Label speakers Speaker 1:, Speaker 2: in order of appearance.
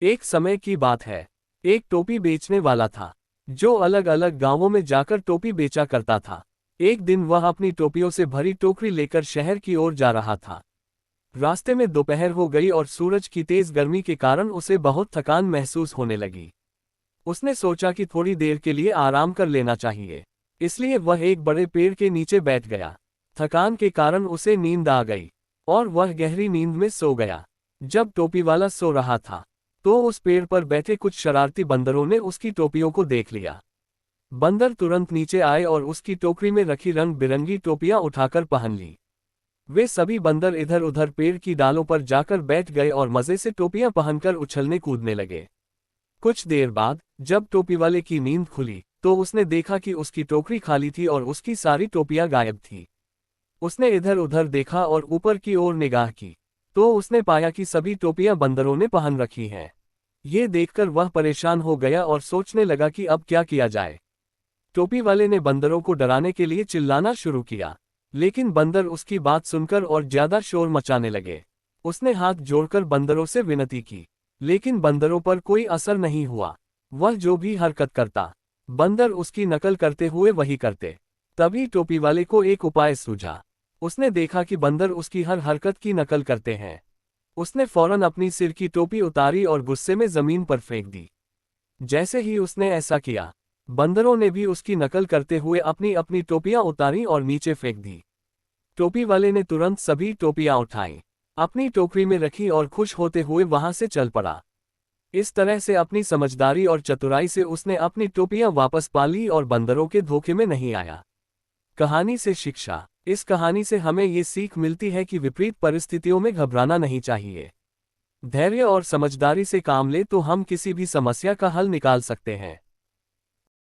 Speaker 1: एक समय की बात है। एक टोपी बेचने वाला था, जो अलग अलग गांवों में जाकर टोपी बेचा करता था। एक दिन वह अपनी टोपियों से भरी टोकरी लेकर शहर की ओर जा रहा था। रास्ते में दोपहर हो गई और सूरज की तेज गर्मी के कारण उसे बहुत थकान महसूस होने लगी। उसने सोचा कि थोड़ी देर के लिए आराम कर लेना चाहिए, इसलिए वह एक बड़े पेड़ के नीचे बैठ गया। थकान के कारण उसे नींद आ गई और वह गहरी नींद में सो गया। जब टोपी वाला सो रहा था, तो उस पेड़ पर बैठे कुछ शरारती बंदरों ने उसकी टोपियों को देख लिया। बंदर तुरंत नीचे आए और उसकी टोकरी में रखी रंग बिरंगी टोपियां उठाकर पहन ली। वे सभी बंदर इधर उधर पेड़ की डालों पर जाकर बैठ गए और मजे से टोपियां पहनकर उछलने कूदने लगे। कुछ देर बाद जब टोपी वाले की नींद खुली, तो उसने देखा कि उसकी टोकरी खाली थी और उसकी सारी टोपियां गायब थी। उसने इधर उधर देखा और ऊपर की ओर निगाह की, तो उसने पाया कि सभी टोपियां बंदरों ने पहन रखी हैं। ये देखकर वह परेशान हो गया और सोचने लगा कि अब क्या किया जाए। टोपी वाले ने बंदरों को डराने के लिए चिल्लाना शुरू किया, लेकिन बंदर उसकी बात सुनकर और ज्यादा शोर मचाने लगे। उसने हाथ जोड़कर बंदरों से विनती की, लेकिन बंदरों पर कोई असर नहीं हुआ। वह जो भी हरकत करता, बंदर उसकी नकल करते हुए वही करते। तभी टोपी वाले को एक उपाय सूझा। उसने देखा कि बंदर उसकी हर हरकत की नकल करते हैं। उसने फौरन अपनी सिर की टोपी उतारी और गुस्से में जमीन पर फेंक दी। जैसे ही उसने ऐसा किया, बंदरों ने भी उसकी नकल करते हुए अपनी अपनी टोपियां उतारी और नीचे फेंक दी। टोपी वाले ने तुरंत सभी टोपियां उठाई, अपनी टोकरी में रखी और खुश होते हुए वहां से चल पड़ा। इस तरह से अपनी समझदारी और चतुराई से उसने अपनी टोपियां वापस पा ली और बंदरों के धोखे में नहीं आया। कहानी से शिक्षा। इस कहानी से हमें ये सीख मिलती है कि विपरीत परिस्थितियों में घबराना नहीं चाहिए। धैर्य और समझदारी से काम ले तो हम किसी भी समस्या का हल निकाल सकते हैं।